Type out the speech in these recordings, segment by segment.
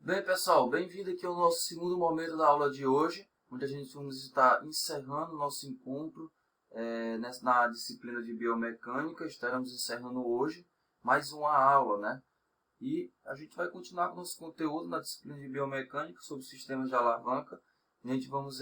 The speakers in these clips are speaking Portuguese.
Bem, pessoal, bem-vindo aqui ao nosso segundo momento da aula de hoje, onde a gente vamos estar encerrando o nosso encontro na disciplina de biomecânica. Estaremos encerrando hoje mais uma aula, né? E a gente vai continuar com o nosso conteúdo na disciplina de biomecânica sobre sistemas de alavanca. A gente vamos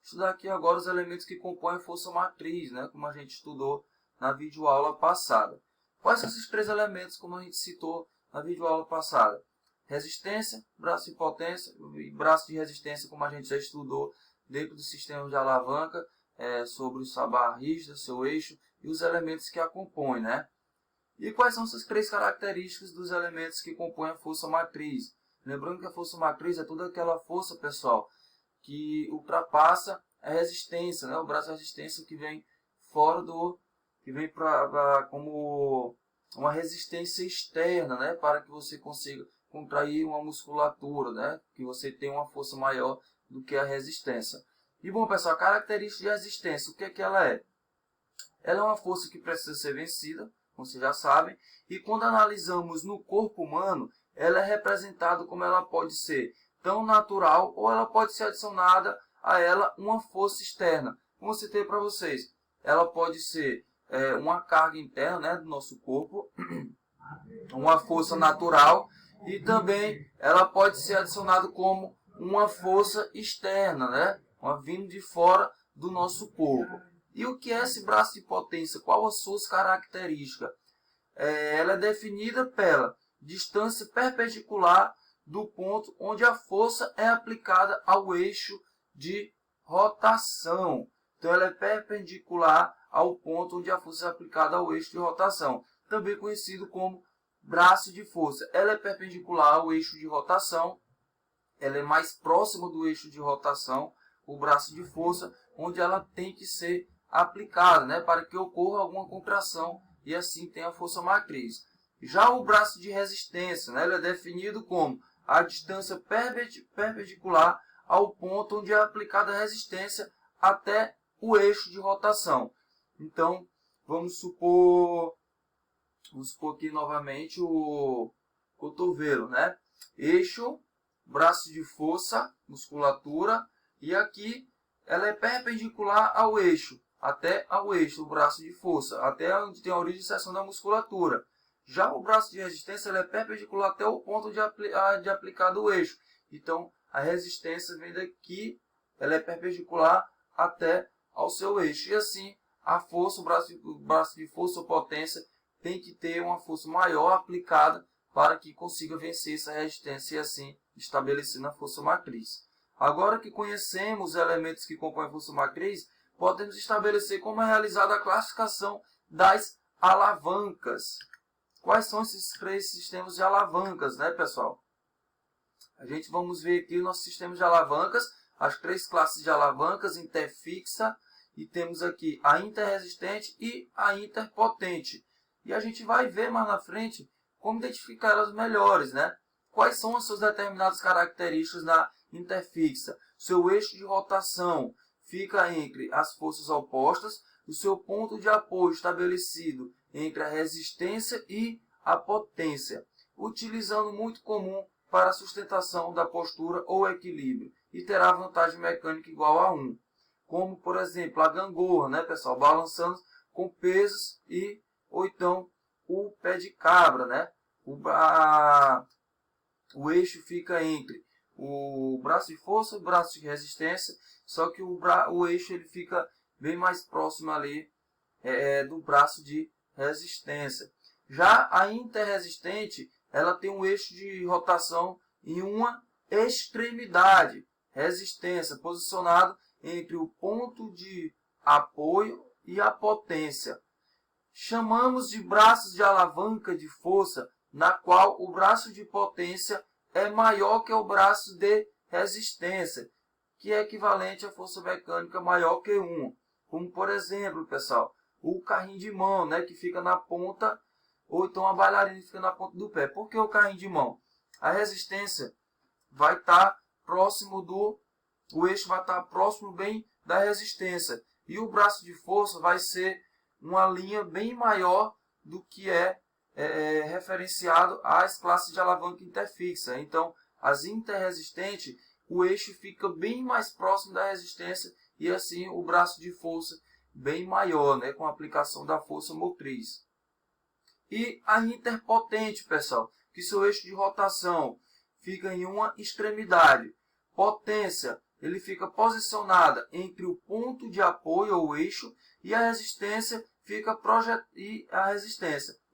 estudar aqui agora os elementos que compõem a força matriz, né? Como a gente estudou na videoaula passada. Quais são esses três elementos, como a gente citou na videoaula passada? Resistência, braço de potência e braço de resistência, como a gente já estudou dentro do sistema de alavanca, sobre sua barra rígida, seu eixo e os elementos que a compõem, né? E quais são essas três características dos elementos que compõem a força matriz? Lembrando que a força matriz é toda aquela força, pessoal, que ultrapassa a resistência, né? O braço de resistência que vem fora que vem como uma resistência externa, né? Para que você consiga contrair uma musculatura, né? Que você tenha uma força maior do que a resistência. E bom, pessoal, a característica de resistência, o que é que ela é? Ela é uma força que precisa ser vencida, como vocês já sabem, e quando analisamos no corpo humano, ela é representada como ela pode ser tão natural ou ela pode ser adicionada a ela uma força externa. Como eu citei para vocês, ela pode ser uma carga interna, né, do nosso corpo, uma força natural, e também ela pode ser adicionada como uma força externa, né, vindo de fora do nosso corpo. E o que é esse braço de potência? Qual as suas características? Ela é definida pela distância perpendicular do ponto onde a força é aplicada ao eixo de rotação. Então, ela é perpendicular ao ponto onde a força é aplicada ao eixo de rotação, também conhecido como braço de força. Ela é perpendicular ao eixo de rotação, ela é mais próxima do eixo de rotação, o braço de força, onde ela tem que ser aplicada, né, para que ocorra alguma contração e assim tenha a força matriz. Já o braço de resistência, né, ele é definido como a distância perpendicular ao ponto onde é aplicada a resistência até o eixo de rotação. Então, vamos supor aqui novamente o cotovelo, né? Eixo, braço de força, musculatura, e aqui ela é perpendicular ao eixo, até ao eixo, o braço de força, até onde tem a origem de seção da musculatura. Já o braço de resistência ele é perpendicular até o ponto de aplicado o eixo. Então, a resistência vem daqui, ela é perpendicular até ao seu eixo. E assim, a força, o braço de força ou potência tem que ter uma força maior aplicada para que consiga vencer essa resistência e assim estabelecendo a força matriz. Agora que conhecemos os elementos que compõem a força matriz, podemos estabelecer como é realizada a classificação das alavancas. Quais são esses três sistemas de alavancas, né, pessoal? A gente vamos ver aqui o nosso sistema de alavancas, as três classes de alavancas, interfixa, e temos aqui a interresistente e a interpotente. E a gente vai ver mais na frente como identificar elas melhores, né? Quais são as suas determinadas características na interfixa? Seu eixo de rotação fica entre as forças opostas, o seu ponto de apoio estabelecido entre a resistência e a potência, utilizando muito comum para a sustentação da postura ou equilíbrio, e terá vantagem mecânica igual a 1. Como, por exemplo, a gangorra, né, pessoal? Balançando com pesos ou então o pé de cabra, né? O eixo fica entre o braço de força e o braço de resistência, só que o eixo ele fica bem mais próximo ali do braço de resistência. Já a interresistente, ela tem um eixo de rotação em uma extremidade, resistência, posicionado entre o ponto de apoio e a potência. Chamamos de braços de alavanca de força, na qual o braço de potência é maior que o braço de resistência, que é equivalente à força mecânica maior que 1. Como, por exemplo, pessoal, o carrinho de mão, né, que fica na ponta, ou então a bailarina que fica na ponta do pé. Por que o carrinho de mão? A resistência vai estar próximo o eixo vai estar próximo bem da resistência. E o braço de força vai ser uma linha bem maior do que é referenciado às classes de alavanca interfixa. Então, as interresistentes, o eixo fica bem mais próximo da resistência e assim o braço de força bem maior, né, com a aplicação da força motriz. E a interpotente, pessoal, que seu eixo de rotação fica em uma extremidade. Potência, ele fica posicionada entre o ponto de apoio ou eixo e a resistência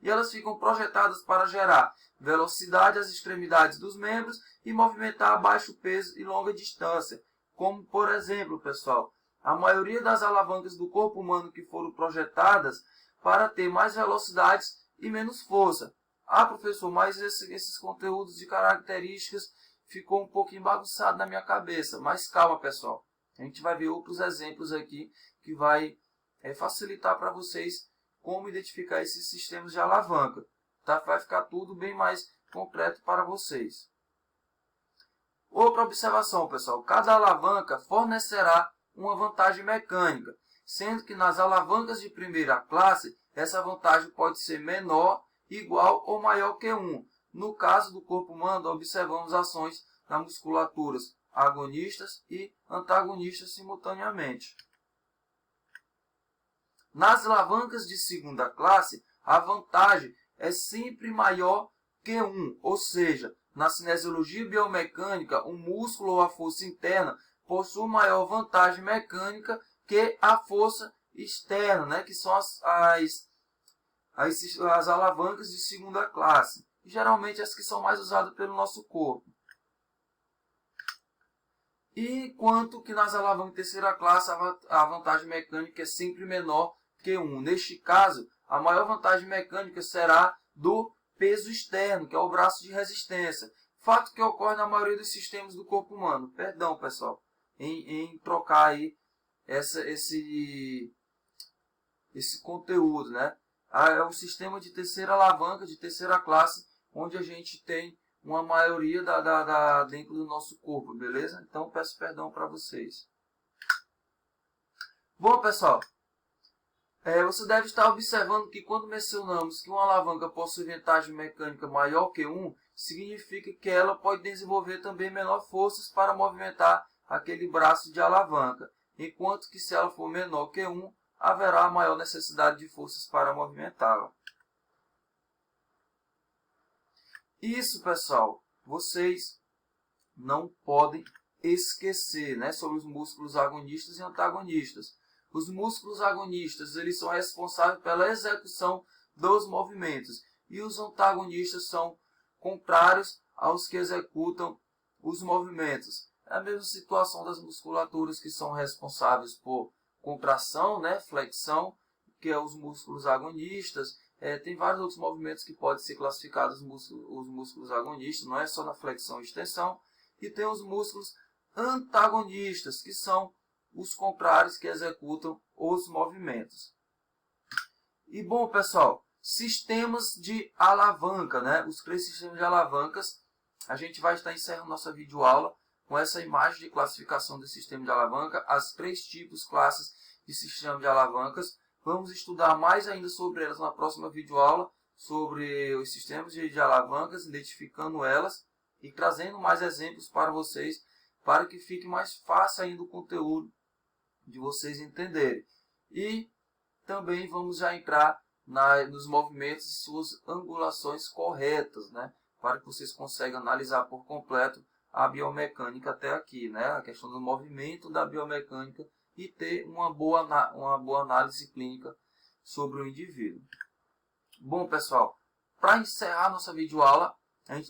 e elas ficam projetadas para gerar velocidade às extremidades dos membros e movimentar a baixo peso e longa distância. Como, por exemplo, pessoal, a maioria das alavancas do corpo humano que foram projetadas para ter mais velocidades e menos força. Ah, professor, mas esses conteúdos de características ficou um pouquinho bagunçado na minha cabeça. Mas calma, pessoal. A gente vai ver outros exemplos aqui que vai facilitar para vocês como identificar esses sistemas de alavanca. Tá? Vai ficar tudo bem mais concreto para vocês. Outra observação, pessoal. Cada alavanca fornecerá uma vantagem mecânica, sendo que nas alavancas de primeira classe, essa vantagem pode ser menor, igual ou maior que 1. No caso do corpo humano, observamos ações nas musculaturas agonistas e antagonistas simultaneamente. Nas alavancas de segunda classe, a vantagem é sempre maior que 1, ou seja, na cinesiologia biomecânica, o músculo ou a força interna possui maior vantagem mecânica que a força externa, né, que são as alavancas de segunda classe, geralmente as que são mais usadas pelo nosso corpo. E quanto que nas alavancas de terceira classe a vantagem mecânica é sempre menor que 1. Neste caso, a maior vantagem mecânica será do peso externo, que é o braço de resistência. Fato que ocorre na maioria dos sistemas do corpo humano. Perdão, pessoal, em trocar aí esse conteúdo, né? É um sistema de terceira alavanca, de terceira classe, onde a gente tem uma maioria dentro do nosso corpo, beleza? Então, peço perdão para vocês. Bom, pessoal, você deve estar observando que quando mencionamos que uma alavanca possui vantagem mecânica maior que 1, significa que ela pode desenvolver também menor forças para movimentar aquele braço de alavanca, enquanto que se ela for menor que 1, haverá maior necessidade de forças para movimentá-la. Isso, pessoal, vocês não podem esquecer, né, sobre os músculos agonistas e antagonistas. Os músculos agonistas, eles são responsáveis pela execução dos movimentos e os antagonistas são contrários aos que executam os movimentos. É a mesma situação das musculaturas que são responsáveis por contração, né, flexão, que é os músculos agonistas. Tem vários outros movimentos que podem ser classificados os músculos agonistas, não é só na flexão e extensão. E tem os músculos antagonistas, que são os contrários que executam os movimentos. E bom, pessoal, sistemas de alavanca, né? Os 3 sistemas de alavancas, a gente vai estar encerrando nossa videoaula com essa imagem de classificação do sistema de alavanca, as 3 tipos, classes de sistema de alavancas. Vamos estudar mais ainda sobre elas na próxima videoaula, sobre os sistemas de alavancas, identificando elas e trazendo mais exemplos para vocês, para que fique mais fácil ainda o conteúdo de vocês entenderem. E também vamos já entrar nos movimentos e suas angulações corretas, né? Para que vocês consigam analisar por completo a biomecânica até aqui, né? A questão do movimento da biomecânica e ter uma boa análise clínica sobre o indivíduo. Bom, pessoal, para encerrar nossa videoaula,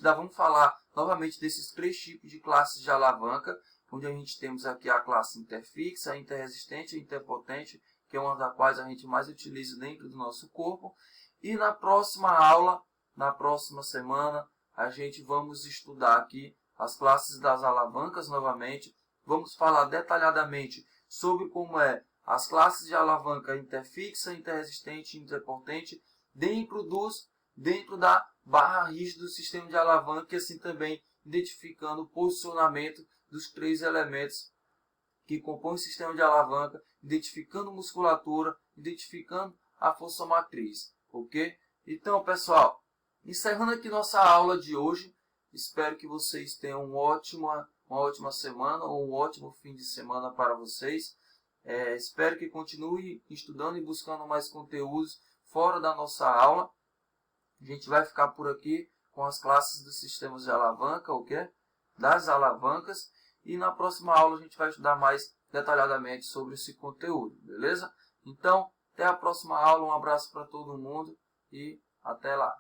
vamos falar novamente desses 3 tipos de classes de alavanca, onde a gente temos aqui a classe interfixa, a interresistente e a interpotente, que é uma das quais a gente mais utiliza dentro do nosso corpo. E na próxima aula, na próxima semana, a gente vamos estudar aqui as classes das alavancas novamente. Vamos falar detalhadamente sobre como as classes de alavanca interfixa, interresistente e interpotente dentro da barra rígida do sistema de alavanca e assim também identificando o posicionamento dos 3 elementos que compõem o sistema de alavanca, identificando musculatura, identificando a força matriz, ok? Então, pessoal, encerrando aqui nossa aula de hoje, Espero que vocês tenham uma ótima semana ou um ótimo fim de semana para vocês. Espero que continue estudando e buscando mais conteúdos fora da nossa aula. A gente vai ficar por aqui com as classes dos sistemas de alavanca, das alavancas. E na próxima aula a gente vai estudar mais detalhadamente sobre esse conteúdo, beleza? Então, até a próxima aula. Um abraço para todo mundo e até lá.